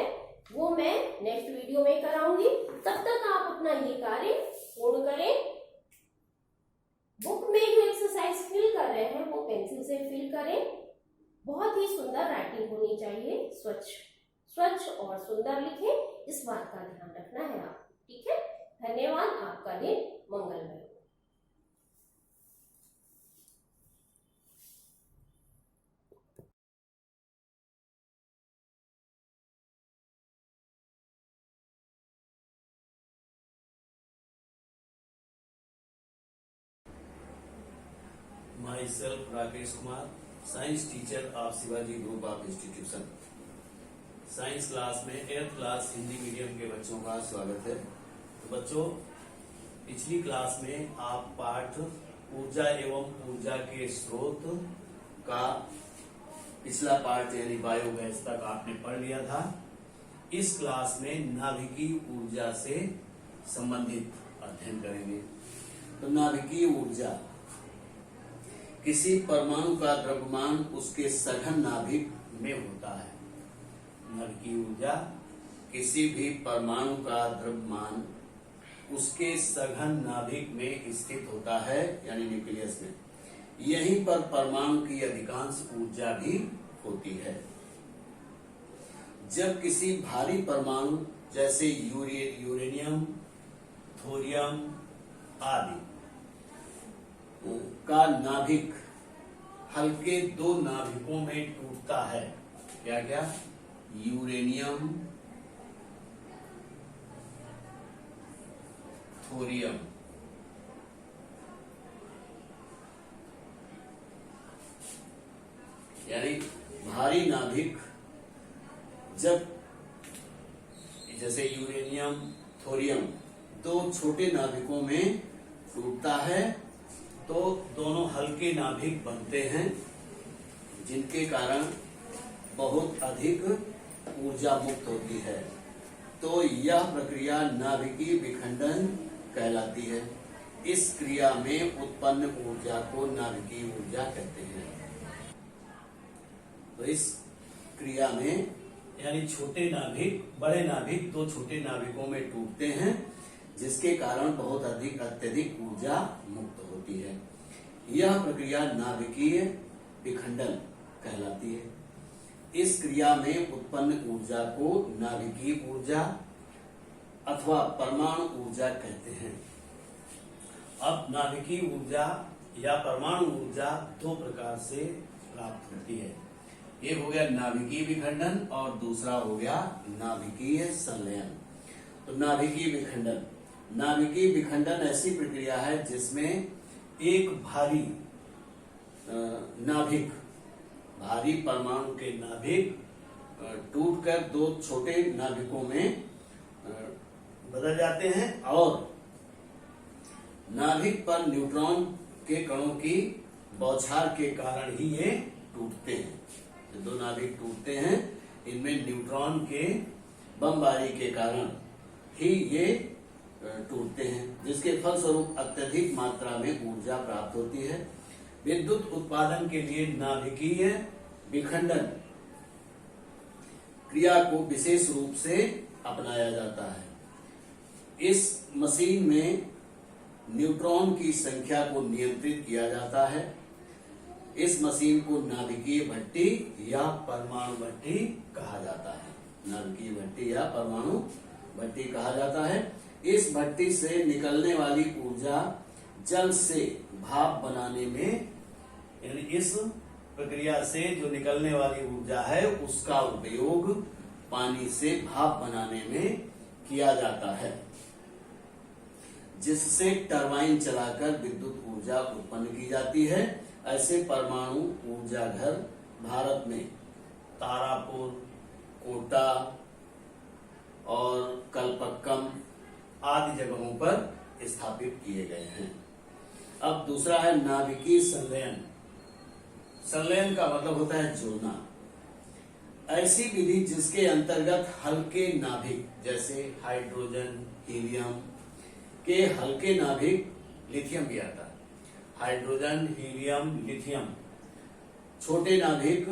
वो मैं नेक्स्ट वीडियो में कराऊंगी। तब तक आप अपना ये कार्य पूर्ण करें। बुक में जो एक्सरसाइज फिल कर रहे हैं वो पेंसिल से फिल करें। बहुत ही सुंदर राइटिंग होनी चाहिए, स्वच्छ और सुंदर लिखें, इस बात का ध्यान रखना है आप। ठीक है, धन्यवाद, आपका दिन मंगलमय। Myself Rakesh Kumar, Science teacher of Shivaji Group of Institution. Science class में 8th क्लास हिंदी मीडियम के बच्चों का स्वागत है। तो बच्चों, पिछली क्लास में आप पाठ ऊर्जा एवं ऊर्जा के स्रोत का पिछला पार्ट यानी बायोगैस तक आपने पढ़ लिया था। इस क्लास में नाभिकीय ऊर्जा से संबंधित अध्ययन करेंगे। तो नाभिकीय ऊर्जा, किसी परमाणु का द्रव्यमान उसके सघन नाभिक में होता है। नाभिकीय ऊर्जा, किसी भी परमाणु का द्रव्यमान उसके सघन नाभिक में स्थित होता है, यानी न्यूक्लियस में। यहीं पर परमाणु की अधिकांश ऊर्जा भी होती है। जब किसी भारी परमाणु जैसे यूरेनियम, थोरियम आदि का नाभिक हल्के दो नाभिकों में टूटता है, क्या क्या, यूरेनियम, थोरियम, यानी भारी नाभिक जब जैसे यूरेनियम, थोरियम दो छोटे नाभिकों में टूटता है तो दोनों हल्के नाभिक बनते हैं, जिनके कारण बहुत अधिक ऊर्जा मुक्त होती है। तो यह प्रक्रिया नाभिकीय विखंडन कहलाती है। इस क्रिया में उत्पन्न ऊर्जा को नाभिकीय ऊर्जा कहते हैं। तो इस क्रिया में यानी छोटे नाभिक बड़े नाभिक दो छोटे नाभिकों में टूटते हैं, जिसके कारण बहुत अत्यधिक ऊर्जा मुक्त होती है। यह प्रक्रिया नाभिकीय विखंडन कहलाती है। इस क्रिया में उत्पन्न ऊर्जा को नाभिकीय ऊर्जा अथवा परमाणु ऊर्जा कहते हैं। अब नाभिकीय ऊर्जा या परमाणु ऊर्जा दो प्रकार से प्राप्त होती है। एक हो गया नाभिकीय विखंडन और दूसरा हो गया नाभिकीय संलयन। तो नाभिकीय विखंडन ऐसी प्रक्रिया है जिसमें एक भारी परमाणु के नाभिक टूटकर दो छोटे नाभिकों में बदल जाते हैं और नाभिक पर न्यूट्रॉन के कणों की बौछार के कारण ही ये टूटते हैं। दो नाभिक टूटते हैं, इनमें न्यूट्रॉन के बमबारी के कारण ही ये टूटते हैं, जिसके फलस्वरूप अत्यधिक मात्रा में ऊर्जा प्राप्त होती है। विद्युत उत्पादन के लिए नाभिकीय विखंडन क्रिया को विशेष रूप से अपनाया जाता है। इस मशीन में न्यूट्रॉन की संख्या को नियंत्रित किया जाता है। इस मशीन को नाभिकीय भट्टी या परमाणु भट्टी कहा जाता है। नाभिकीय भट्टी या परमाणु भट्टी कहा जाता है। इस भट्टी से निकलने वाली ऊर्जा जल से भाप बनाने में, यानी इस प्रक्रिया से जो निकलने वाली ऊर्जा है उसका उपयोग पानी से भाप बनाने में किया जाता है, जिससे टरबाइन चलाकर विद्युत ऊर्जा उत्पन्न की जाती है। ऐसे परमाणु ऊर्जा घर भारत में तारापुर, कोटा और कलपक्कम आदि जगहों पर स्थापित किए गए हैं। अब दूसरा है नाभिकीय संलयन। संलयन का मतलब होता है जोड़ना। ऐसी विधि जिसके अंतर्गत हल्के नाभिक जैसे हाइड्रोजन, हीलियम के हल्के नाभिक, लिथियम भी आता है, हाइड्रोजन, हीलियम, लिथियम छोटे नाभिक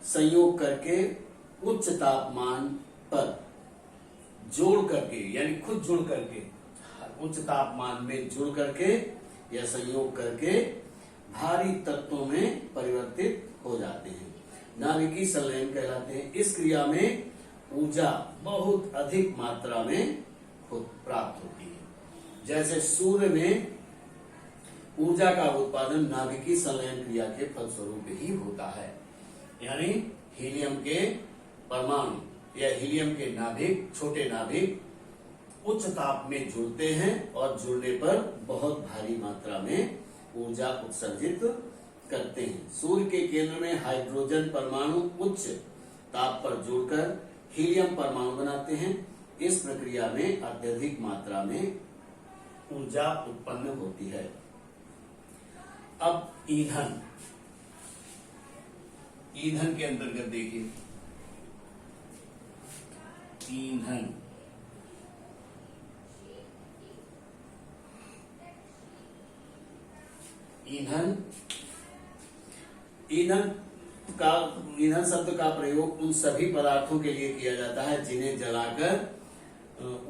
संयोग करके उच्च तापमान पर जोड़ करके, यानी खुद जुड़ करके, उच्च तापमान में जुड़ करके या संयोग करके भारी तत्वों में परिवर्तित हो जाते हैं, नाभिकीय संलयन कहलाते हैं। इस क्रिया में ऊर्जा बहुत अधिक मात्रा में प्राप्त होती है। जैसे सूर्य में ऊर्जा का उत्पादन नाभिकीय संलयन क्रिया के फलस्वरूप ही होता है। यानी हीलियम के परमाणु या हीलियम के नाभिक, छोटे नाभिक उच्च ताप में जुड़ते हैं और जुड़ने पर बहुत भारी मात्रा में ऊर्जा उत्सर्जित करते हैं। सूर्य के केंद्र में हाइड्रोजन परमाणु उच्च ताप पर जुड़कर हीलियम परमाणु बनाते हैं। इस प्रक्रिया में अत्यधिक मात्रा में ऊर्जा उत्पन्न होती है। अब ईंधन के अंतर्गत देखिए, ईंधन ईंधन शब्द का प्रयोग उन सभी पदार्थों के लिए किया जाता है जिन्हें जलाकर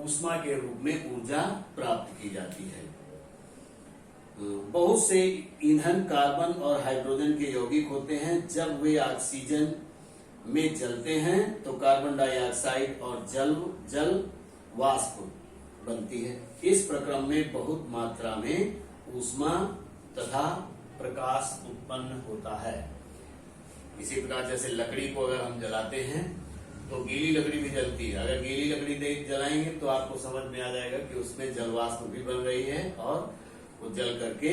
ऊष्मा के रूप में ऊर्जा प्राप्त की जाती है। बहुत से ईंधन कार्बन और हाइड्रोजन के यौगिक होते हैं। जब वे ऑक्सीजन में जलते हैं तो कार्बन डाइऑक्साइड और जल वाष्प बनती है। इस प्रक्रम में बहुत मात्रा में ऊष्मा तथा प्रकाश उत्पन्न होता है। इसी प्रकार जैसे लकड़ी को अगर हम जलाते हैं तो गीली लकड़ी भी जलती है। अगर गीली लकड़ी जलाएंगे तो आपको समझ में आ जाएगा कि उसमें जल वाष्प भी बन रही है और वो जल करके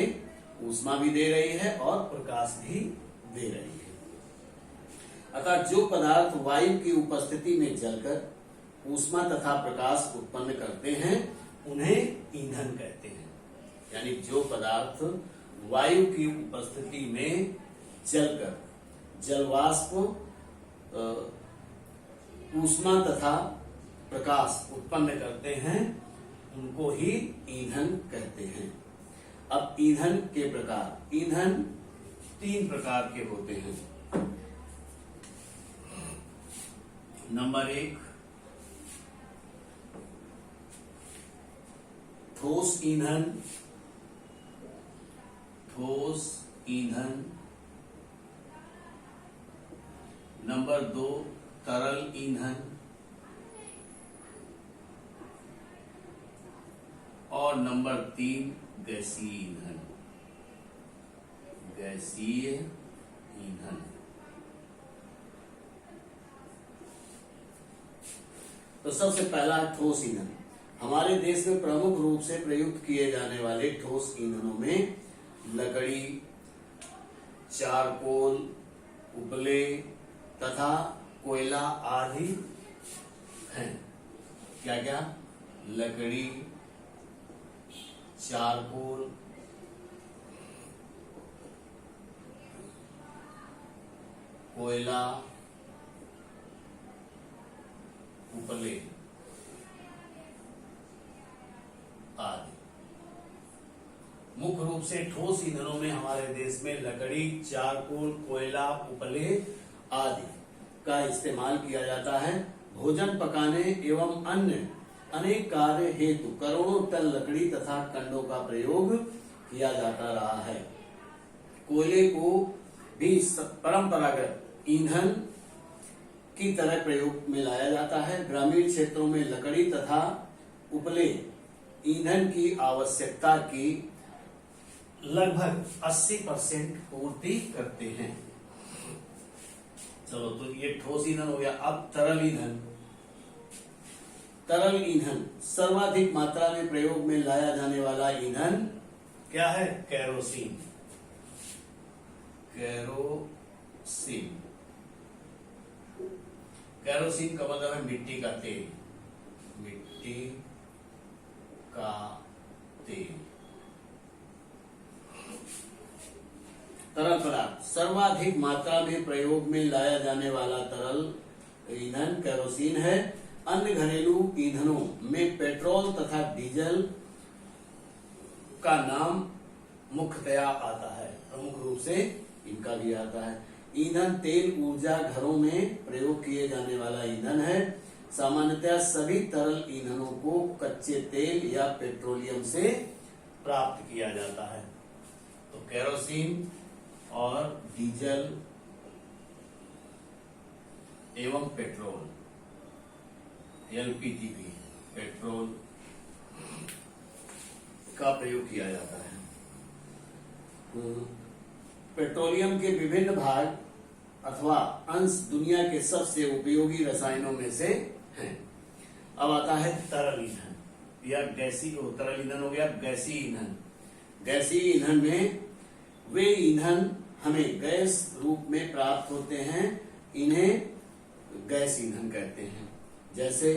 ऊष्मा भी दे रही है और प्रकाश भी दे रही है। अतः जो पदार्थ वायु की उपस्थिति में जलकर ऊष्मा तथा प्रकाश उत्पन्न करते हैं उन्हें ईंधन कहते हैं। यानी जो पदार्थ वायु की उपस्थिति में जलकर जलवाष्प ऊष्मा तथा प्रकाश उत्पन्न करते हैं उनको ही ईंधन कहते हैं। अब ईंधन के प्रकार, ईंधन 3 प्रकार के होते हैं। नंबर 1 ठोस ईंधन, ठोस ईंधन। नंबर 2 तरल ईंधन और नंबर 3 गैसीय ईंधन। गैसीय ईंधन। तो सबसे पहला ठोस ईंधन। हमारे देश में प्रमुख रूप से प्रयुक्त किए जाने वाले ठोस ईंधनों में लकड़ी, चारकोल, उपले तथा कोयला आदि हैं। क्या क्या? लकड़ी, चारकोल, कोयला, उपले आदि। मुख्य रूप से ठोस ईंधनों में हमारे देश में लकड़ी, चारकोल, कोयला, उपले आदि का इस्तेमाल किया जाता है। भोजन पकाने एवं अन्य अनेक कार्य हेतु करोड़ों टन लकड़ी तथा कंडों का प्रयोग किया जाता रहा है। कोयले को भी परंपरागत ईंधन की तरह प्रयोग में लाया जाता है। ग्रामीण क्षेत्रों में लकड़ी तथा उपले ईंधन की आवश्यकता की लगभग 80% पूर्ति करते हैं। चलो, तो ये ठोस ईंधन हो गया। अब तरल ईंधन। तरल ईंधन सर्वाधिक मात्रा में प्रयोग में लाया जाने वाला ईंधन क्या है? केरोसिन। केरोसिन। केरोसिन का मतलब है मिट्टी का तेल। मिट्टी का तेल। तरल पदार्थ सर्वाधिक मात्रा में प्रयोग में लाया जाने वाला तरल ईंधन केरोसिन है। अन्य घरेलू ईंधनों में पेट्रोल तथा डीजल का नाम मुख्यतया आता है। प्रमुख रूप से इनका भी आता है। ईंधन तेल ऊर्जा घरों में प्रयोग किए जाने वाला ईंधन है। सामान्यतः सभी तरल ईंधनों को कच्चे तेल या पेट्रोलियम से प्राप्त किया जाता है। तो केरोसिन और डीजल एवं पेट्रोल, एलपीजी भी पेट्रोल का प्रयोग किया जाता है। पेट्रोलियम के विभिन्न भाग अथवा अंश दुनिया के सबसे उपयोगी रसायनों में से हैं। अब आता है तरल ईंधन या गैसीय। तरल ईंधन हो गया गैसीय ईंधन। गैसीय ईंधन में वे ईंधन हमें गैस रूप में प्राप्त होते हैं, इन्हें गैस ईंधन कहते हैं। जैसे,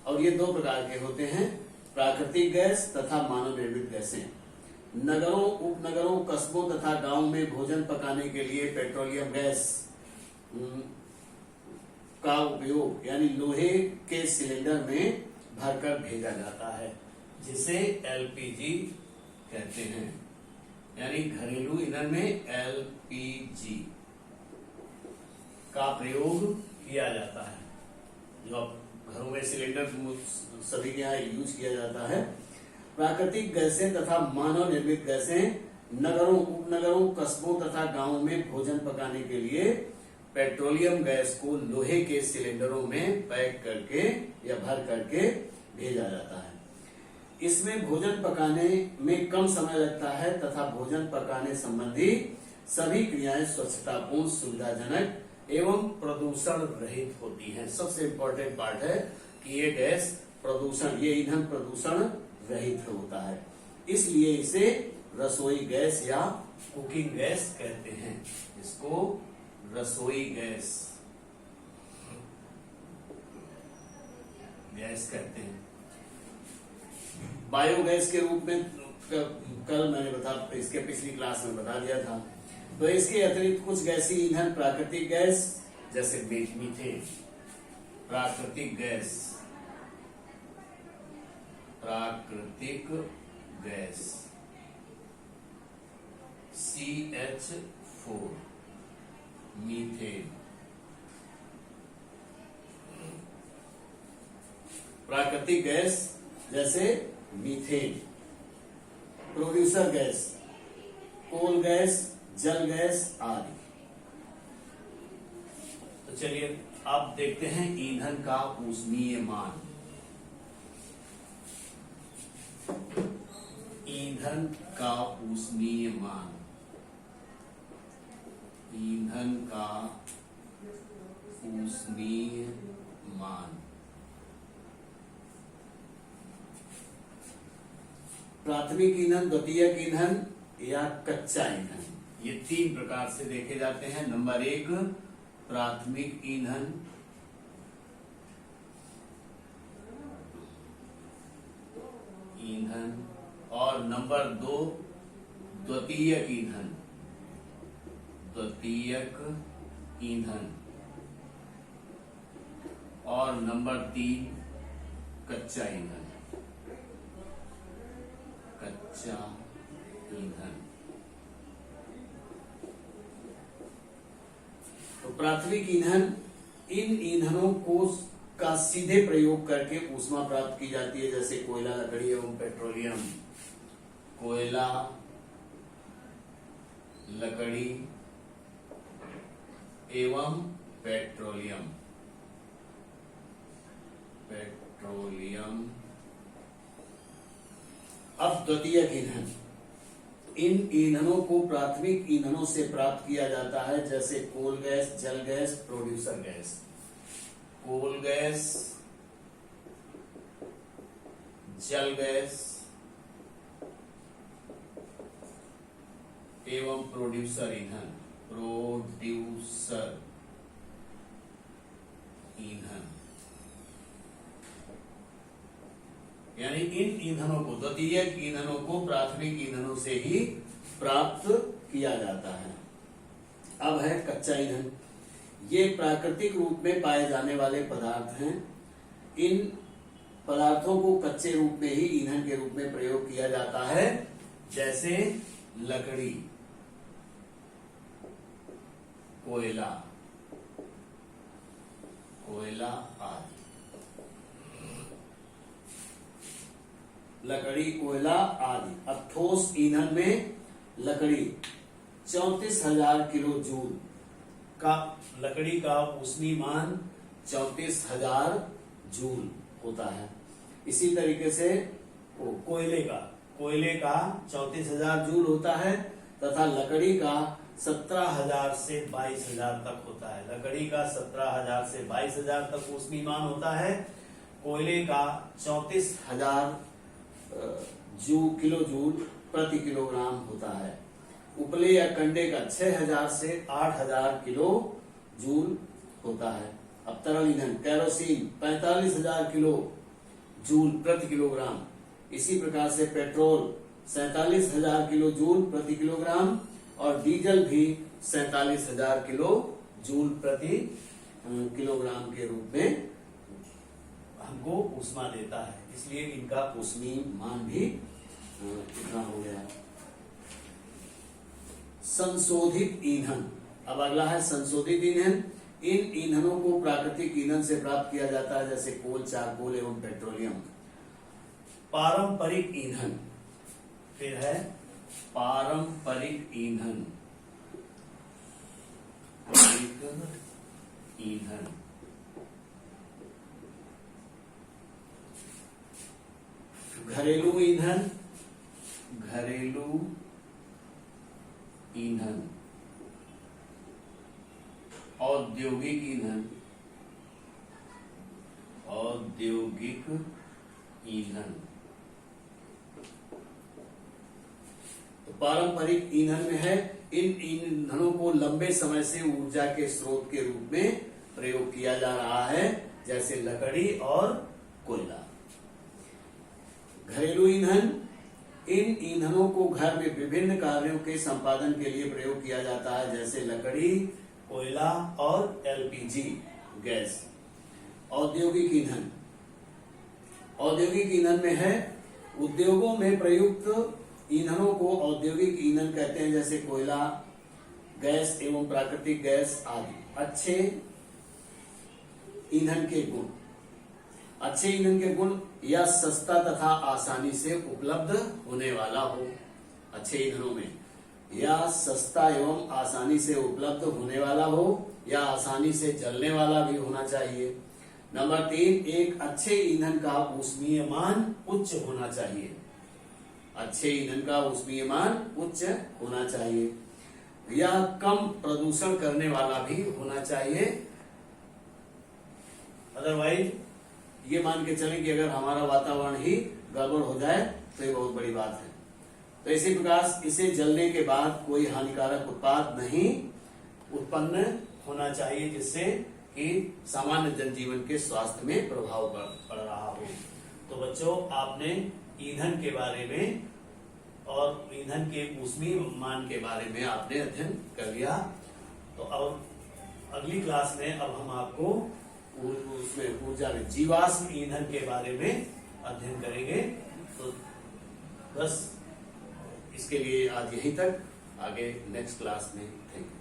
और ये 2 प्रकार के होते हैं, प्राकृतिक गैस तथा मानव निर्मित गैसें। नगरों, उपनगरों, कस्बों तथा गांव में भोजन पकाने के लिए पेट्रोलियम गैस का उपयोग यानी लोहे के सिलेंडर में भरकर भेजा जाता है, जिसे एलपीजी कहते हैं। यानी घरेलू ईंधन में एलपीजी का प्रयोग किया जाता है। जो घरों में सिलेंडर सभी के यहाँ यूज किया जाता है। प्राकृतिक गैसें तथा मानव निर्मित गैसें नगरों, उपनगरों, कस्बों तथा गांवों में भोजन पकाने के लिए पेट्रोलियम गैस को लोहे के सिलेंडरों में पैक करके या भर करके भेजा जाता है। इसमें भोजन पकाने में कम समय लगता है तथा भोजन पकाने संबंधी सभी क्रियाएं स्वच्छतापूर्ण, सुविधाजनक एवं प्रदूषण रहित होती हैं। सबसे इम्पोर्टेंट पार्ट है कि ये गैस प्रदूषण, ये ईंधन प्रदूषण रहित होता है, इसलिए इसे रसोई गैस या कुकिंग गैस कहते हैं। इसको रसोई गैस कहते हैं। बायोगैस के रूप में कल मैंने इसके पिछली क्लास में बता दिया था। तो इसके अतिरिक्त कुछ गैसीय ईंधन प्राकृतिक गैस जैसे मीथेन, प्राकृतिक गैस CH4 मीथेन, प्राकृतिक गैस जैसे methane, producer gas coal gas, जल गैस आदि। तो चलिए अब देखते हैं ईंधन का ऊष्मीय मान। ईंधन का ऊष्मीय मान, ईंधन का ऊष्मीय मान। प्राथमिक ईंधन, द्वितीयक ईंधन या कच्चा ईंधन, ये तीन प्रकार से देखे जाते हैं। नंबर 1 प्राथमिक ईंधन, और नंबर 2 द्वितीयक ईंधन, और नंबर 3 कच्चा ईंधन, तो प्राथमिक ईंधन, इन ईंधनों का सीधे प्रयोग करके ऊष्मा प्राप्त की जाती है, जैसे कोयला, लकड़ी एवं पेट्रोलियम। कोयला, लकड़ी एवं पेट्रोलियम। अब द्वितीयक ईंधन, इन ईंधनों को प्राथमिक ईंधनों से प्राप्त किया जाता है, जैसे कोल गैस, जल gas, producer gas. Coal gas, जल गैस एवं प्रोड्यूसर ईंधन, यानी इन ईंधनों को, द्वितीयक ईंधनों को प्राथमिक ईंधनों से ही प्राप्त किया जाता है। अब है कच्चा ईंधन। ये प्राकृतिक रूप में पाए जाने वाले पदार्थ हैं। इन पदार्थों को कच्चे रूप में ही ईंधन के रूप में प्रयोग किया जाता है, जैसे लकड़ी, कोयला आदि। लकड़ी, कोयला आदि। अब ठोस ईंधन में लकड़ी 34,000 किलो जूल का, लकड़ी का ऊष्मीय मान 34,000 जूल होता है। इसी तरीके से कोयले का 34,000 जूल होता है तथा लकड़ी का 17,000 से 22,000 तक होता है। लकड़ी का 17,000 से 22,000 तक ऊष्मीय मान होता है। कोयले का 34,000 किलो जूल प्रति किलोग्राम होता है। उपले या कंडे का 6,000 से 8,000 किलो जूल होता है। अब तरल ईंधन केरोसिन 45,000 किलो जूल प्रति किलोग्राम। इसी प्रकार से पेट्रोल 47,000 किलो जूल प्रति किलोग्राम और डीजल भी 47,000 किलो जूल प्रति किलोग्राम के रूप में हमको ऊष्मा देता है। इसलिए इनका ऊष्मीय मान भी कितना हो गया। संशोधित ईंधन। अब अगला है संशोधित ईंधन। इन ईंधनों को प्राकृतिक ईंधन से प्राप्त किया जाता है, जैसे कोल, चारकोल एवं पेट्रोलियम। पारंपरिक ईंधन, फिर है पारंपरिक ईंधन। ईंधन घरेलू ईंधन, घरेलू ईंधन, औद्योगिक ईंधन, औद्योगिक ईंधन। तो पारंपरिक ईंधन में है इन ईंधनों को लंबे समय से ऊर्जा के स्रोत के रूप में प्रयोग किया जा रहा है, जैसे लकड़ी और कोयला। घरेलू ईंधन, इन ईंधनों को घर में विभिन्न कार्यों के संपादन के लिए प्रयोग किया जाता है, जैसे लकड़ी, कोयला और एलपीजी गैस। औद्योगिक ईंधन, औद्योगिक ईंधन में है उद्योगों में प्रयुक्त ईंधनों को औद्योगिक ईंधन कहते हैं, जैसे कोयला, गैस एवं प्राकृतिक गैस आदि। अच्छे ईंधन के गुण, अच्छे ईंधन के गुण या सस्ता तथा आसानी से उपलब्ध होने वाला हो। अच्छे ईंधनों में या सस्ता एवं आसानी से उपलब्ध होने वाला हो या आसानी से जलने वाला भी होना चाहिए। नंबर 3, एक अच्छे ईंधन का ऊष्मीय मान उच्च होना चाहिए। अच्छे ईंधन का ऊष्मीय मान उच्च होना चाहिए या कम प्रदूषण करने वाला भी होना चाहिए। अदरवाइज ये मान के चलें कि अगर हमारा वातावरण ही गड़बड़ हो जाए तो ये बहुत बड़ी बात है। तो इसी प्रकार इसे जलने के बाद कोई हानिकारक उत्पाद नहीं उत्पन्न होना चाहिए, जिससे कि सामान्य जनजीवन के स्वास्थ्य में प्रभाव पड़ रहा हो। तो बच्चों, आपने ईंधन के बारे में और ईंधन के ऊष्मीय मान के बारे में आपने अध्ययन कर लिया। तो अब अगली क्लास में अब हम आपको उसमें ऊर्जा में जीवाश्म ईंधन के बारे में अध्ययन करेंगे। तो बस इसके लिए आज यहीं तक, आगे नेक्स्ट क्लास में थैंक यू।